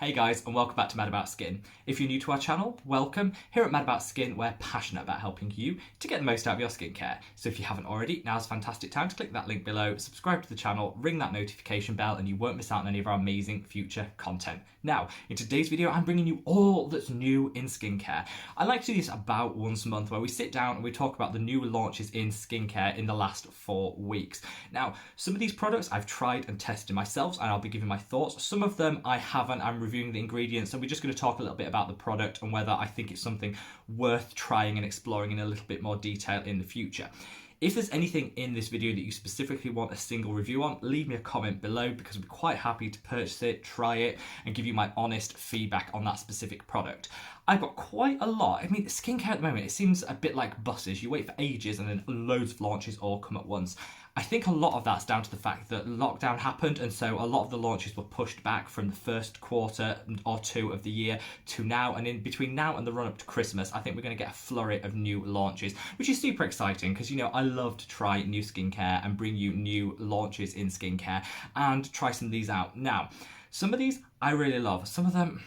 Hey guys, and welcome back to Mad About Skin. If you're new to our channel, welcome. Here at Mad About Skin, we're passionate about helping you to get the most out of your skincare. So if you haven't already, now's a fantastic time to click that link below, subscribe to the channel, ring that notification bell, and you won't miss out on any of our amazing future content. Now, in today's video, I'm bringing you all that's new in skincare. I like to do this about once a month where we sit down and we talk about the new launches in skincare in the last 4 weeks. Now, some of these products I've tried and tested myself, and I'll be giving my thoughts. Some of them I haven't. I'm reviewing the ingredients, and we're just going to talk a little bit about the product and whether I think it's something worth trying and exploring in a little bit more detail in the future. If there's anything in this video that you specifically want a single review on, leave me a comment below because I'd be quite happy to purchase it, try it, and give you my honest feedback on that specific product. I've got quite a lot. I mean, skincare at the moment, it seems a bit like buses. You wait for ages and then loads of launches all come at once. I think a lot of that's down to the fact that lockdown happened, and so a lot of the launches were pushed back from the first quarter or two of the year to now, and in between now and the run up to Christmas, I think we're going to get a flurry of new launches, which is super exciting because, you know, I love to try new skincare and bring you new launches in skincare and try some of these out. Now, some of these I really love, some of them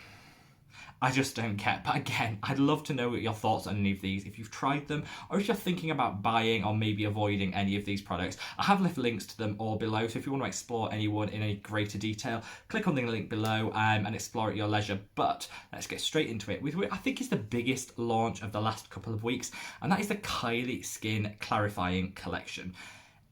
I just don't get. But again, I'd love to know your thoughts on any of these, if you've tried them, or if you're thinking about buying or maybe avoiding any of these products. I have left links to them all below, so if you want to explore any one in any greater detail, click on the link below and explore at your leisure. But let's get straight into it with what I think is the biggest launch of the last couple of weeks, and that is the Kylie Skin Clarifying Collection.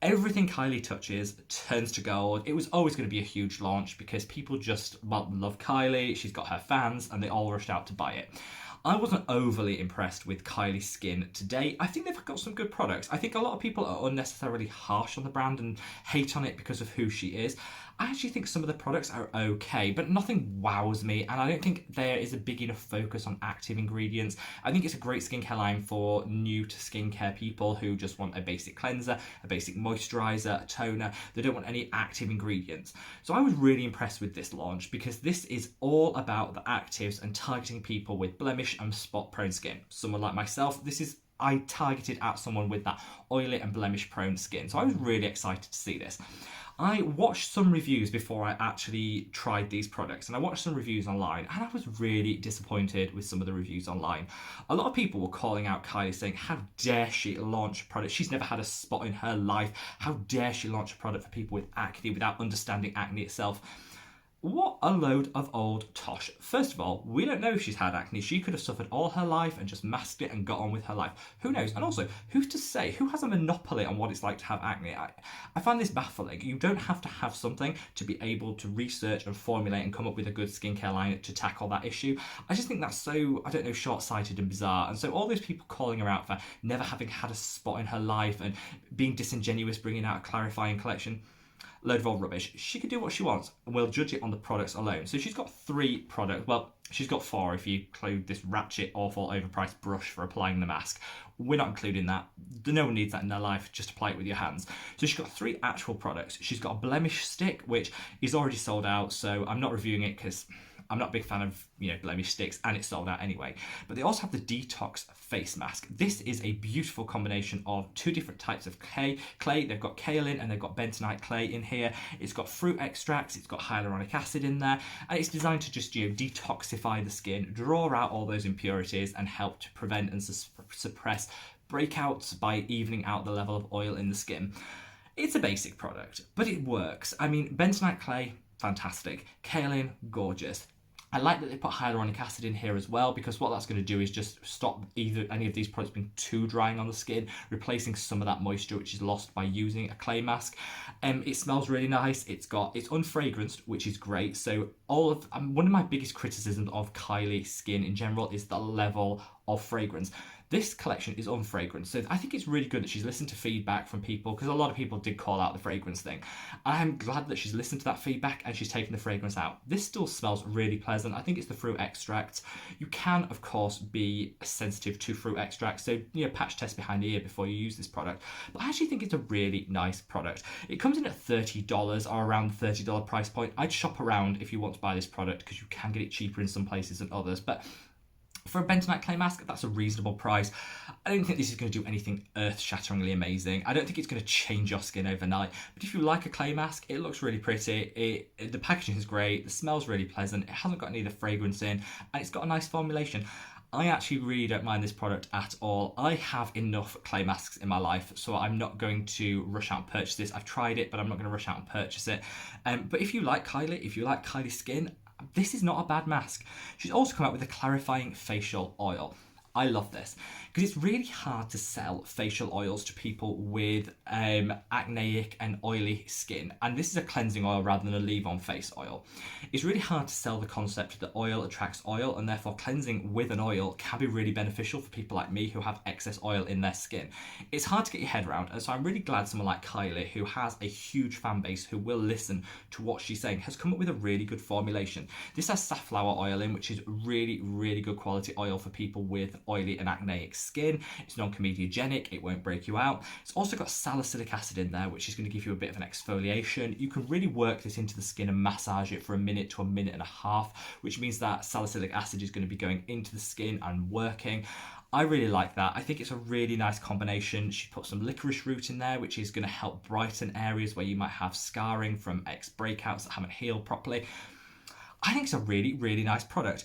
Everything Kylie touches turns to gold. It was always going to be a huge launch because people just, well, love Kylie, she's got her fans, and they all rushed out to buy it. I wasn't overly impressed with Kylie Skin today. I think they've got some good products. I think a lot of people are unnecessarily harsh on the brand and hate on it because of who she is. I actually think some of the products are okay, but nothing wows me, and I don't think there is a big enough focus on active ingredients. I think it's a great skincare line for new to skincare people who just want a basic cleanser, a basic moisturizer, a toner. They don't want any active ingredients. So I was really impressed with this launch because this is all about the actives and targeting people with blemish and spot prone skin. Someone like myself, I targeted at someone with that oily and blemish prone skin. So I was really excited to see this. I watched some reviews before I actually tried these products, and I watched some reviews online, and I was really disappointed with some of the reviews online. A lot of people were calling out Kylie, saying, how dare she launch a product? She's never had a spot in her life. How dare she launch a product for people with acne without understanding acne itself? What a load of old tosh. First of all, we don't know if she's had acne. She could have suffered all her life and just masked it and got on with her life. Who knows? And also, who's to say? Who has a monopoly on what it's like to have acne? I find this baffling. You don't have to have something to be able to research and formulate and come up with a good skincare line to tackle that issue. I just think that's so, I don't know, short-sighted and bizarre. And so all those people calling her out for never having had a spot in her life and being disingenuous, bringing out a clarifying collection, load of old rubbish. She can do what she wants, and we'll judge it on the products alone. So she's got 3 products. Well, she's got 4 if you include this ratchet, awful, overpriced brush for applying the mask. We're not including that. No one needs that in their life. Just apply it with your hands. So she's got 3 actual products. She's got a blemish stick, which is already sold out, so I'm not reviewing it because I'm not a big fan of, blemish sticks, and it's sold out anyway. But they also have the detox face mask. This is a beautiful combination of 2 different types of clay. They've got kaolin and they've got bentonite clay in here. It's got fruit extracts, it's got hyaluronic acid in there, and it's designed to just, detoxify the skin, draw out all those impurities, and help to prevent and suppress breakouts by evening out the level of oil in the skin. It's a basic product, but it works. I mean, bentonite clay, fantastic. Kaolin, gorgeous. I like that they put hyaluronic acid in here as well, because what that's going to do is just stop any of these products being too drying on the skin, replacing some of that moisture which is lost by using a clay mask. It smells really nice. It's unfragranced, which is great. So one of my biggest criticisms of Kylie Skin in general is the level of fragrance. This collection is unfragranced, so I think it's really good that she's listened to feedback from people, because a lot of people did call out the fragrance thing. I'm glad that she's listened to that feedback and she's taken the fragrance out. This still smells really pleasant. I think it's the fruit extract. You can, of course, be sensitive to fruit extract, so patch test behind the ear before you use this product. But I actually think it's a really nice product. It comes in at $30 or around the $30 price point. I'd shop around if you want to buy this product because you can get it cheaper in some places than others, but For a bentonite clay mask, that's a reasonable price. I don't think this is going to do anything earth-shatteringly amazing. I don't think it's going to change your skin overnight. But if you like a clay mask, it looks really pretty. The packaging is great. The smell's really pleasant. It hasn't got any of the fragrance in, and it's got a nice formulation. I actually really don't mind this product at all. I have enough clay masks in my life, so I'm not going to rush out and purchase this. I've tried it, but I'm not going to rush out and purchase it. But if you like Kylie Skin, this is not a bad mask. She's also come out with a clarifying facial oil. I love this because it's really hard to sell facial oils to people with acneic and oily skin. And this is a cleansing oil rather than a leave-on face oil. It's really hard to sell the concept that oil attracts oil, and therefore cleansing with an oil can be really beneficial for people like me who have excess oil in their skin. It's hard to get your head around, and so I'm really glad someone like Kylie, who has a huge fan base who will listen to what she's saying, has come up with a really good formulation. This has safflower oil in, which is really, really good quality oil for people with oily and acneic skin. It's non-comedogenic, it won't break you out. It's also got salicylic acid in there, which is going to give you a bit of an exfoliation. You can really work this into the skin and massage it for a minute to a minute and a half, which means that salicylic acid is going to be going into the skin and working. I really like that. I think it's a really nice combination. She put some licorice root in there, which is going to help brighten areas where you might have scarring from ex-breakouts that haven't healed properly. I think it's a really, really nice product.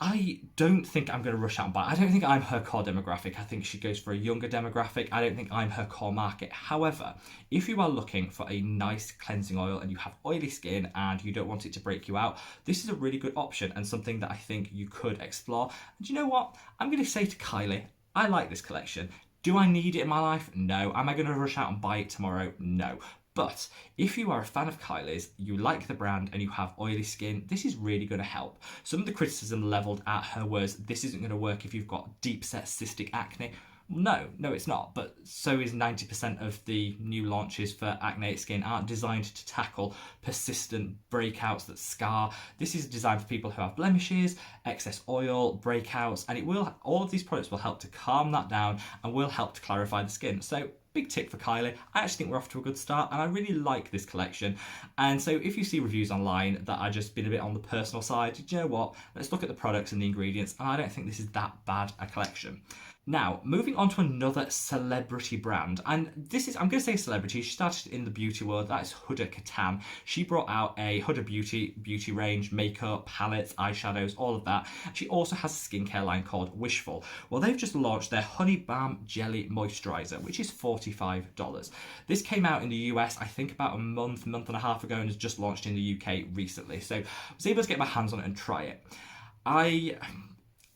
I don't think I'm going to rush out and buy it. I don't think I'm her core demographic. I think she goes for a younger demographic. I don't think I'm her core market. However, if you are looking for a nice cleansing oil and you have oily skin and you don't want it to break you out, this is a really good option and something that I think you could explore. And you know what? I'm going to say to Kylie, I like this collection. Do I need it in my life? No. Am I going to rush out and buy it tomorrow? No. But if you are a fan of Kylie's, you like the brand and you have oily skin, this is really going to help. Some of the criticism levelled at her was this isn't going to work if you've got deep set cystic acne. No, it's not. But so is 90% of the new launches for acneic skin aren't designed to tackle persistent breakouts that scar. This is designed for people who have blemishes, excess oil, breakouts, and all of these products will help to calm that down and will help to clarify the skin. So big tick for Kylie. I actually think we're off to a good start and I really like this collection. And so if you see reviews online that are just been a bit on the personal side, do you know what? Let's look at the products and the ingredients, and I don't think this is that bad a collection. Now, moving on to another celebrity brand, and this is, I'm going to say celebrity, she started in the beauty world, that is Huda Kattan. She brought out a Huda beauty range, makeup, palettes, eyeshadows, all of that. She also has a skincare line called Wishful. Well, they've just launched their Honey Balm Jelly Moisturiser, which is $45. This came out in the US, I think about a month and a half ago, and has just launched in the UK recently. So I was able to get my hands on it and try it.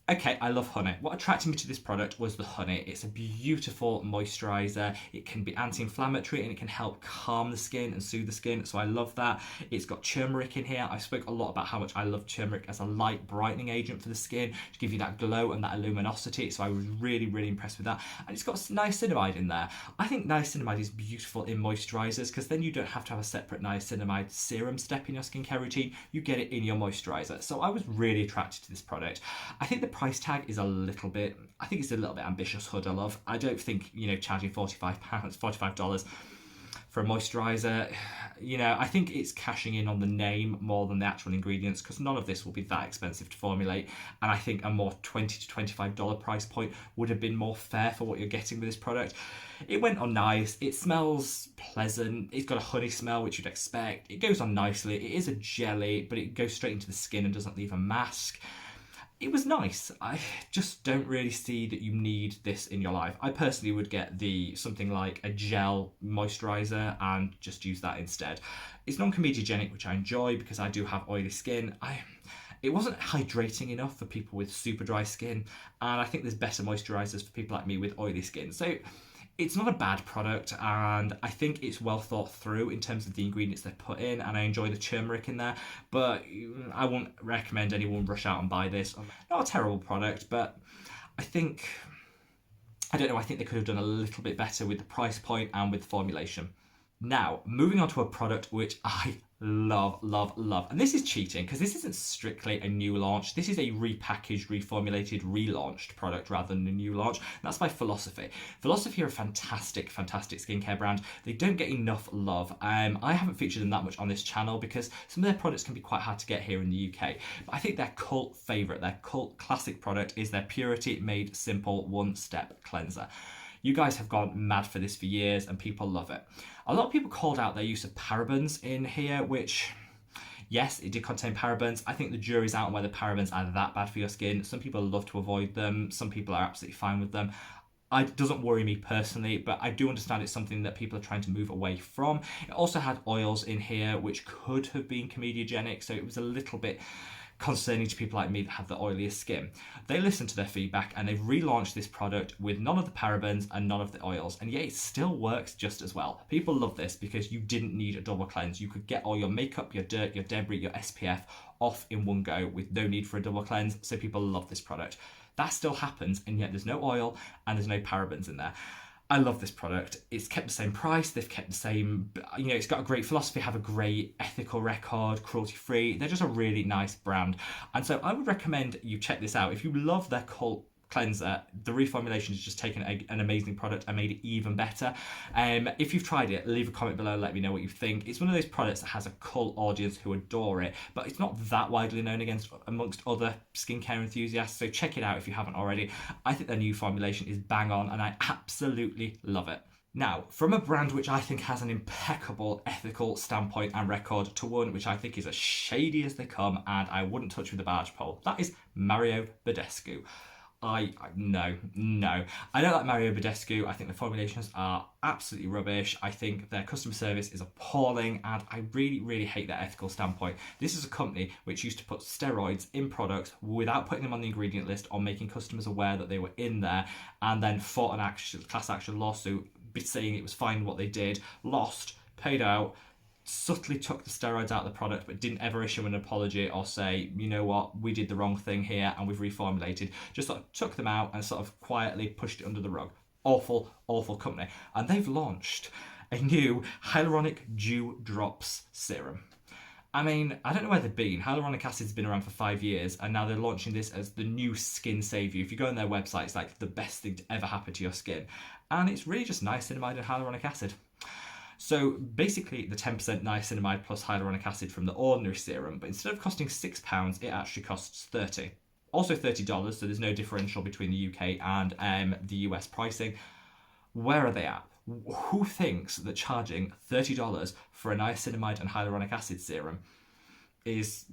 Okay, I love honey. What attracted me to this product was the honey. It's a beautiful moisturiser. It can be anti-inflammatory and it can help calm the skin and soothe the skin, so I love that. It's got turmeric in here. I spoke a lot about how much I love turmeric as a light brightening agent for the skin to give you that glow and that luminosity, so I was really, really impressed with that. And it's got niacinamide in there. I think niacinamide is beautiful in moisturisers because then you don't have to have a separate niacinamide serum step in your skincare routine. You get it in your moisturiser. So I was really attracted to this product. I think the price tag is a little bit ambitious, Huda love. I don't think, charging $45 for a moisturiser, I think it's cashing in on the name more than the actual ingredients, because none of this will be that expensive to formulate, and I think a more $20 to $25 price point would have been more fair for what you're getting with this product. It went on nice, it smells pleasant, it's got a honey smell which you'd expect, it goes on nicely, it is a jelly but it goes straight into the skin and doesn't leave a mask. It was nice. I just don't really see that you need this in your life. I personally would get something like a gel moisturiser and just use that instead. It's non-comedogenic, which I enjoy because I do have oily skin. It wasn't hydrating enough for people with super dry skin, and I think there's better moisturisers for people like me with oily skin. So it's not a bad product, and I think it's well thought through in terms of the ingredients they've put in, and I enjoy the turmeric in there, but I won't recommend anyone rush out and buy this. Not a terrible product, but I think they could have done a little bit better with the price point and with the formulation. Now, moving on to a product which I love, love, love. And this is cheating because this isn't strictly a new launch. This is a repackaged, reformulated, relaunched product rather than a new launch. And that's by Philosophy. Philosophy are a fantastic, fantastic skincare brand. They don't get enough love. I haven't featured them that much on this channel because some of their products can be quite hard to get here in the UK. But I think their cult favourite, their cult classic product is their Purity Made Simple One-Step Cleanser. You guys have gone mad for this for years and people love it. A lot of people called out their use of parabens in here, which, yes, it did contain parabens. I think the jury's out on whether parabens are that bad for your skin. Some people love to avoid them. Some people are absolutely fine with them. It doesn't worry me personally, but I do understand it's something that people are trying to move away from. It also had oils in here, which could have been comedogenic, so it was a little bit concerning to people like me that have the oiliest skin. They listened to their feedback and they've relaunched this product with none of the parabens and none of the oils, and yet it still works just as well. People love this because you didn't need a double cleanse. You could get all your makeup, your dirt, your debris, your SPF off in one go with no need for a double cleanse, so people love this product. That still happens, and yet there's no oil and there's no parabens in there. I love this product. It's kept the same price. They've kept the same, it's got a great philosophy, have a great ethical record, cruelty-free. They're just a really nice brand. And so I would recommend you check this out. If you love their cult cleanser, the reformulation has just taken an amazing product and made it even better. If you've tried it, leave a comment below, let me know what you think. It's one of those products that has a cult audience who adore it, but it's not that widely known amongst other skincare enthusiasts, so check it out if you haven't already. I think their new formulation is bang on and I absolutely love it. Now, from a brand which I think has an impeccable ethical standpoint and record to one which I think is as shady as they come and I wouldn't touch with a barge pole, that is Mario Badescu. No. I don't like Mario Badescu. I think the formulations are absolutely rubbish. I think their customer service is appalling and I really, really hate their ethical standpoint. This is a company which used to put steroids in products without putting them on the ingredient list or making customers aware that they were in there, and then fought an class action lawsuit saying it was fine what they did, lost, paid out, subtly took the steroids out of the product but didn't ever issue an apology or say, you know what, we did the wrong thing here and we've reformulated. Just sort of took them out and sort of quietly pushed it under the rug. Awful, awful company. And they've launched a new hyaluronic dew drops serum. I mean, I don't know where they've been. Hyaluronic acid's been around for 5 years and now they're launching this as the new skin savior. If you go on their website, it's like the best thing to ever happen to your skin. And it's really just niacinamide and hyaluronic acid. So basically the 10% niacinamide plus hyaluronic acid from the ordinary serum, but instead of costing £6, it actually costs $30. Also $30, so there's no differential between the UK and the US pricing. Where are they at? Who thinks that charging $30 for a niacinamide and hyaluronic acid serum is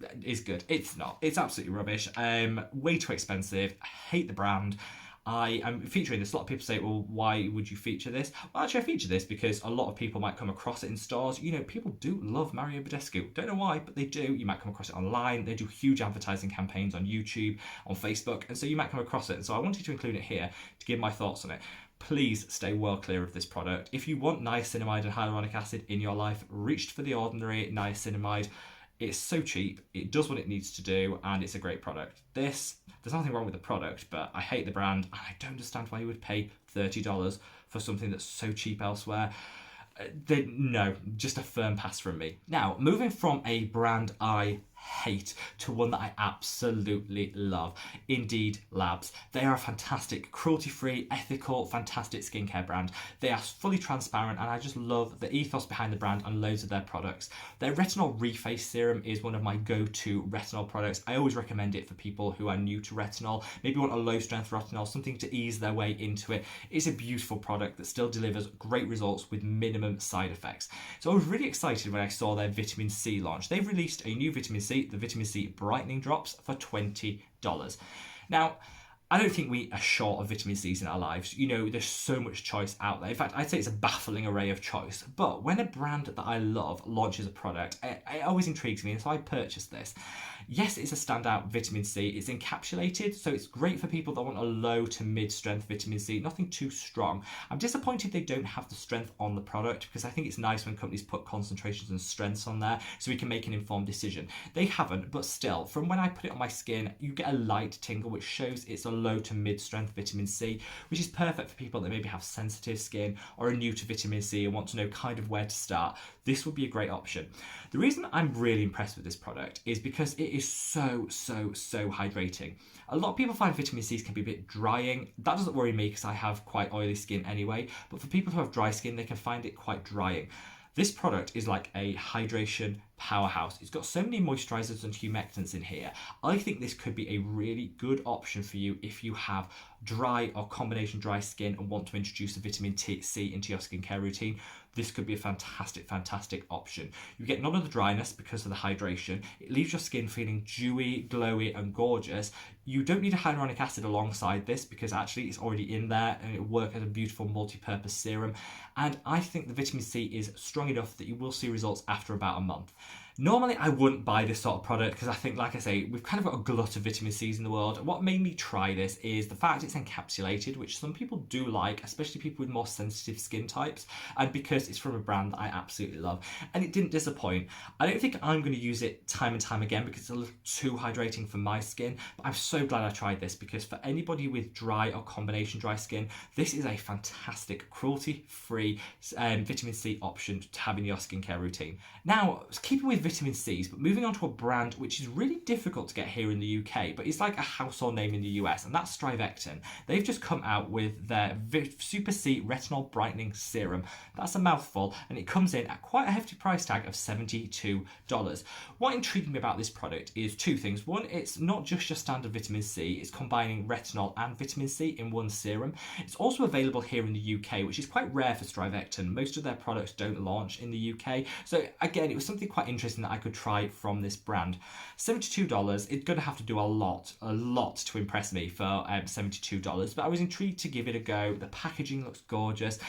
good? It's not. It's absolutely rubbish. Way too expensive. I hate the brand. I am featuring this. A lot of people say, well, why would you feature this? Well, actually, I feature this because a lot of people might come across it in stores. You know, people do love Mario Badescu. Don't know why, but they do. You might come across it online. They do huge advertising campaigns on YouTube, on Facebook, and so you might come across it. And so I wanted to include it here to give my thoughts on it. Please stay well clear of this product. If you want niacinamide and hyaluronic acid in your life, reach for the ordinary niacinamide. It's so cheap, it does what it needs to do, and it's a great product. There's nothing wrong with the product, but I hate the brand, and I don't understand why you would pay $30 for something that's so cheap elsewhere. No, just a firm pass from me. Now, moving from a brand I hate to one that I absolutely love, Indeed Labs. They are a fantastic, cruelty-free, ethical, fantastic skincare brand. They are fully transparent and I just love the ethos behind the brand and loads of their products. Their retinol reface serum is one of my go-to retinol products. I always recommend it for people who are new to retinol, maybe want a low-strength retinol, something to ease their way into it. It's a beautiful product that still delivers great results with minimum side effects. So I was really excited when I saw their vitamin C launch. They've released a new vitamin C, the vitamin C brightening drops, for $20. Now, I don't think we are short of vitamin C's in our lives. You know, there's so much choice out there. In fact, I'd say it's a baffling array of choice. But when a brand that I love launches a product, it always intrigues me, and so I purchased this. Yes, it's a standout vitamin C. It's encapsulated, so it's great for people that want a low to mid-strength vitamin C, nothing too strong. I'm disappointed they don't have the strength on the product, because I think it's nice when companies put concentrations and strengths on there so we can make an informed decision. They haven't, but still, from when I put it on my skin, you get a light tingle, which shows it's a low to mid-strength vitamin C, which is perfect for people that maybe have sensitive skin or are new to vitamin C and want to know kind of where to start. This would be a great option. The reason I'm really impressed with this product is because it is so hydrating. A lot of people find vitamin C's can be a bit drying. That doesn't worry me because I have quite oily skin anyway, but for people who have dry skin, they can find it quite drying. This product is like a hydration powerhouse. It's got so many moisturizers and humectants in here. I think this could be a really good option for you if you have dry or combination dry skin and want to introduce a vitamin C into your skincare routine. This could be a fantastic option. You get none of the dryness because of the hydration. It leaves your skin feeling dewy, glowy and gorgeous. You don't need a hyaluronic acid alongside this because actually it's already in there and it'll work as a beautiful multi-purpose serum. And I think the vitamin C is strong enough that you will see results after about a month. Normally I wouldn't buy this sort of product because I think, like I say, we've kind of got a glut of vitamin C's in the world. What made me try this is the fact it's encapsulated, which some people do like, especially people with more sensitive skin types, and because it's from a brand that I absolutely love. And it didn't disappoint. I don't think I'm going to use it time and time again because it's a little too hydrating for my skin, but I'm so glad I tried this because for anybody with dry or combination dry skin, this is a fantastic cruelty-free vitamin C option to have in your skincare routine. Now, keeping with vitamin C's, but moving on to a brand which is really difficult to get here in the UK, but it's like a household name in the US, and that's StriVectin. They've just come out with their Super C Retinol Brightening Serum. That's a mouthful, and it comes in at quite a hefty price tag of $72. What intrigued me about this product is two things. One, it's not just your standard vitamin C, it's combining retinol and vitamin C in one serum. It's also available here in the UK, which is quite rare for StriVectin. Most of their products don't launch in the UK, so again, it was something quite interesting that I could try from this brand. $72, it's going to have to do a lot to impress me for $72, but I was intrigued to give it a go. The packaging looks gorgeous,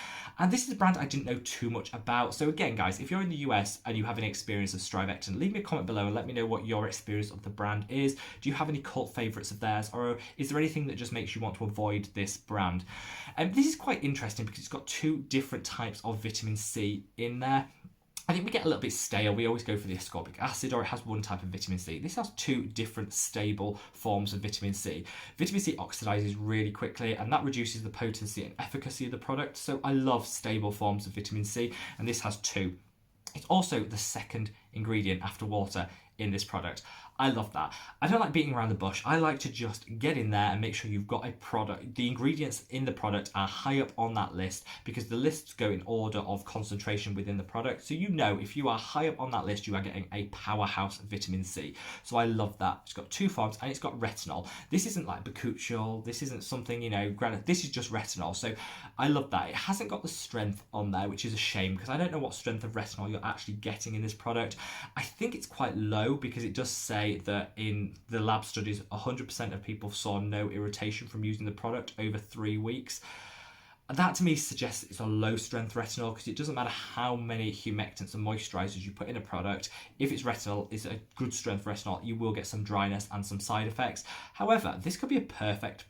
and this is a brand I didn't know too much about. So again, guys, if you're in the US and you have any experience of StriVectin, leave me a comment below and let me know what your experience of the brand is. Do you have any cult favourites of theirs, or is there anything that just makes you want to avoid this brand? This is quite interesting because it's got two different types of vitamin C in there. I think we get a little bit stale. We always go for the ascorbic acid, or it has one type of vitamin C. This has two different stable forms of vitamin C. Vitamin C oxidizes really quickly, and that reduces the potency and efficacy of the product. So I love stable forms of vitamin C, and this has two. It's also the second ingredient after water in this product. I love that. I don't like beating around the bush. I like to just get in there and make sure you've got a product. The ingredients in the product are high up on that list because the lists go in order of concentration within the product. So you know if you are high up on that list, you are getting a powerhouse vitamin C. So I love that. It's got two forms and it's got retinol. This isn't like bakuchiol. This isn't something, granted, this is just retinol. So I love that. It hasn't got the strength on there, which is a shame because I don't know what strength of retinol you're actually getting in this product. I think it's quite low because it does say that in the lab studies 100% of people saw no irritation from using the product over 3 weeks. That to me suggests it's a low strength retinol because it doesn't matter how many humectants and moisturizers you put in a product. If it's retinol, it's a good strength retinol, you will get some dryness and some side effects. However, this could be a perfect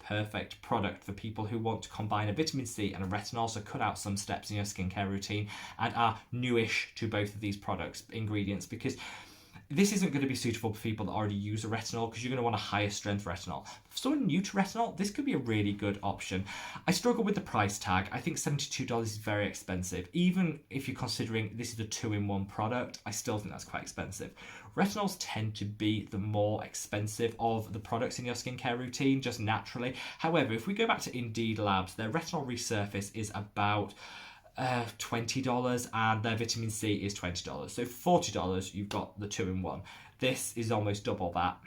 product for people who want to combine a vitamin C and a retinol, so cut out some steps in your skincare routine and are newish to both of these products ingredients, because this isn't going to be suitable for people that already use a retinol because you're going to want a higher strength retinol. For someone new to retinol, this could be a really good option. I struggle with the price tag. I think $72 is very expensive. Even if you're considering this is a 2-in-1 product, I still think that's quite expensive. Retinols tend to be the more expensive of the products in your skincare routine, just naturally. However, if we go back to Indeed Labs, their retinol resurface is about $20 and their vitamin C is $20. So $40 you've got the 2-in-1. This is almost double that.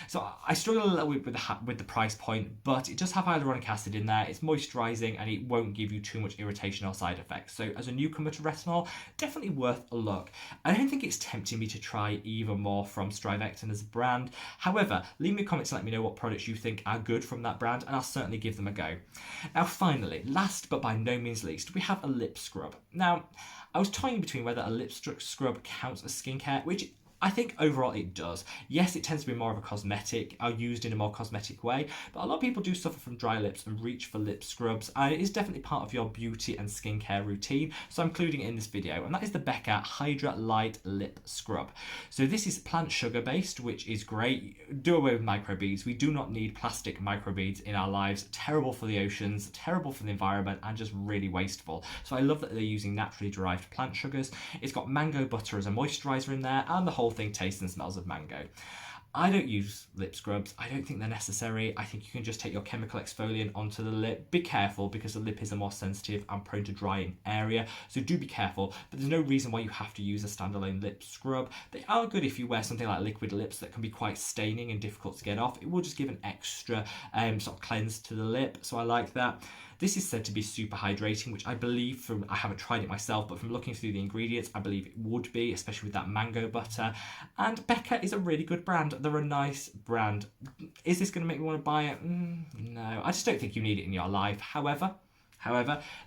So I struggle a little bit with the price point, but it does have hyaluronic acid in there. It's moisturizing and it won't give you too much irritation or side effects. So as a newcomer to retinol, definitely worth a look. I don't think it's tempting me to try even more from StriVectin as a brand. However, leave me comments and let me know what products you think are good from that brand, and I'll certainly give them a go. Now finally, last but by no means least, we have a lip scrub. Now, I was toying between whether a lip scrub counts as skincare, which I think overall it does. Yes, it tends to be more of a cosmetic, or used in a more cosmetic way, but a lot of people do suffer from dry lips and reach for lip scrubs, and it is definitely part of your beauty and skincare routine, so I'm including it in this video, and that is the Becca Hydra Light Lip Scrub. So this is plant sugar based, which is great. Do away with microbeads. We do not need plastic microbeads in our lives. Terrible for the oceans, terrible for the environment, and just really wasteful. So I love that they're using naturally derived plant sugars. It's got mango butter as a moisturizer in there, and the whole thing tastes and smells of mango. I don't use lip scrubs. I don't think they're necessary. I think you can just take your chemical exfoliant onto the lip. Be careful, because the lip is a more sensitive and prone to drying area, so do be careful, but there's no reason why you have to use a standalone lip scrub. They are good if you wear something like liquid lips that can be quite staining and difficult to get off. It will just give an extra sort of cleanse to the lip, so I like that. This is said to be super hydrating, which I believe from, I haven't tried it myself, but from looking through the ingredients, I believe it would be, especially with that mango butter. And Becca is a really good brand. They're a nice brand. Is this going to make me want to buy it? No, I just don't think you need it in your life. However,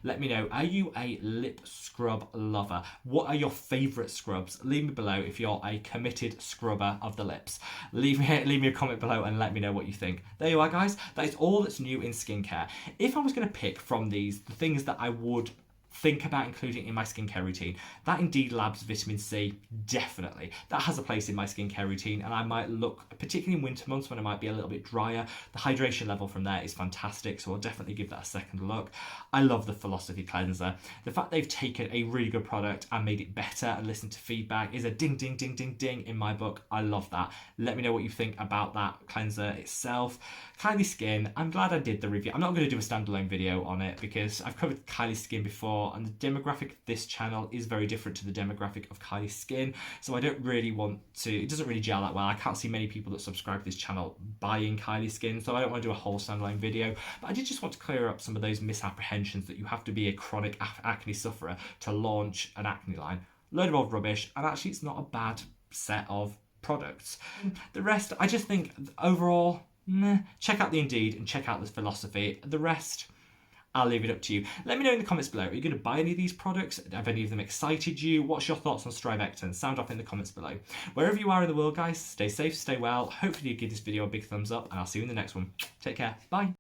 let me know, are you a lip scrub lover? What are your favourite scrubs? Leave me below if you're a committed scrubber of the lips. Leave me a comment below and let me know what you think. There you are, guys. That is all that's new in skincare. If I was going to pick from these the things that I would think about including in my skincare routine, that Indeed Labs vitamin C, definitely. That has a place in my skincare routine, and I might look, particularly in winter months when I might be a little bit drier, the hydration level from there is fantastic, so I'll definitely give that a second look. I love the Philosophy Cleanser. The fact they've taken a really good product and made it better and listened to feedback is a ding, ding, ding, ding, ding in my book. I love that. Let me know what you think about that cleanser itself. Kylie Skin, I'm glad I did the review. I'm not going to do a standalone video on it because I've covered Kylie Skin before, and the demographic of this channel is very different to the demographic of Kylie Skin, so I don't really want to, it doesn't really gel that well. I can't see many people that subscribe to this channel buying Kylie Skin, so I don't want to do a whole standalone video, but I did just want to clear up some of those misapprehensions that you have to be a chronic acne sufferer to launch an acne line. Load of old rubbish, and actually it's not a bad set of products. The rest, I just think overall, check out the Indeed and check out this Philosophy. The rest, I'll leave it up to you. Let me know in the comments below. Are you going to buy any of these products? Have any of them excited you? What's your thoughts on StriVectin? Sound off in the comments below. Wherever you are in the world, guys, stay safe, stay well. Hopefully you give this video a big thumbs up, and I'll see you in the next one. Take care. Bye.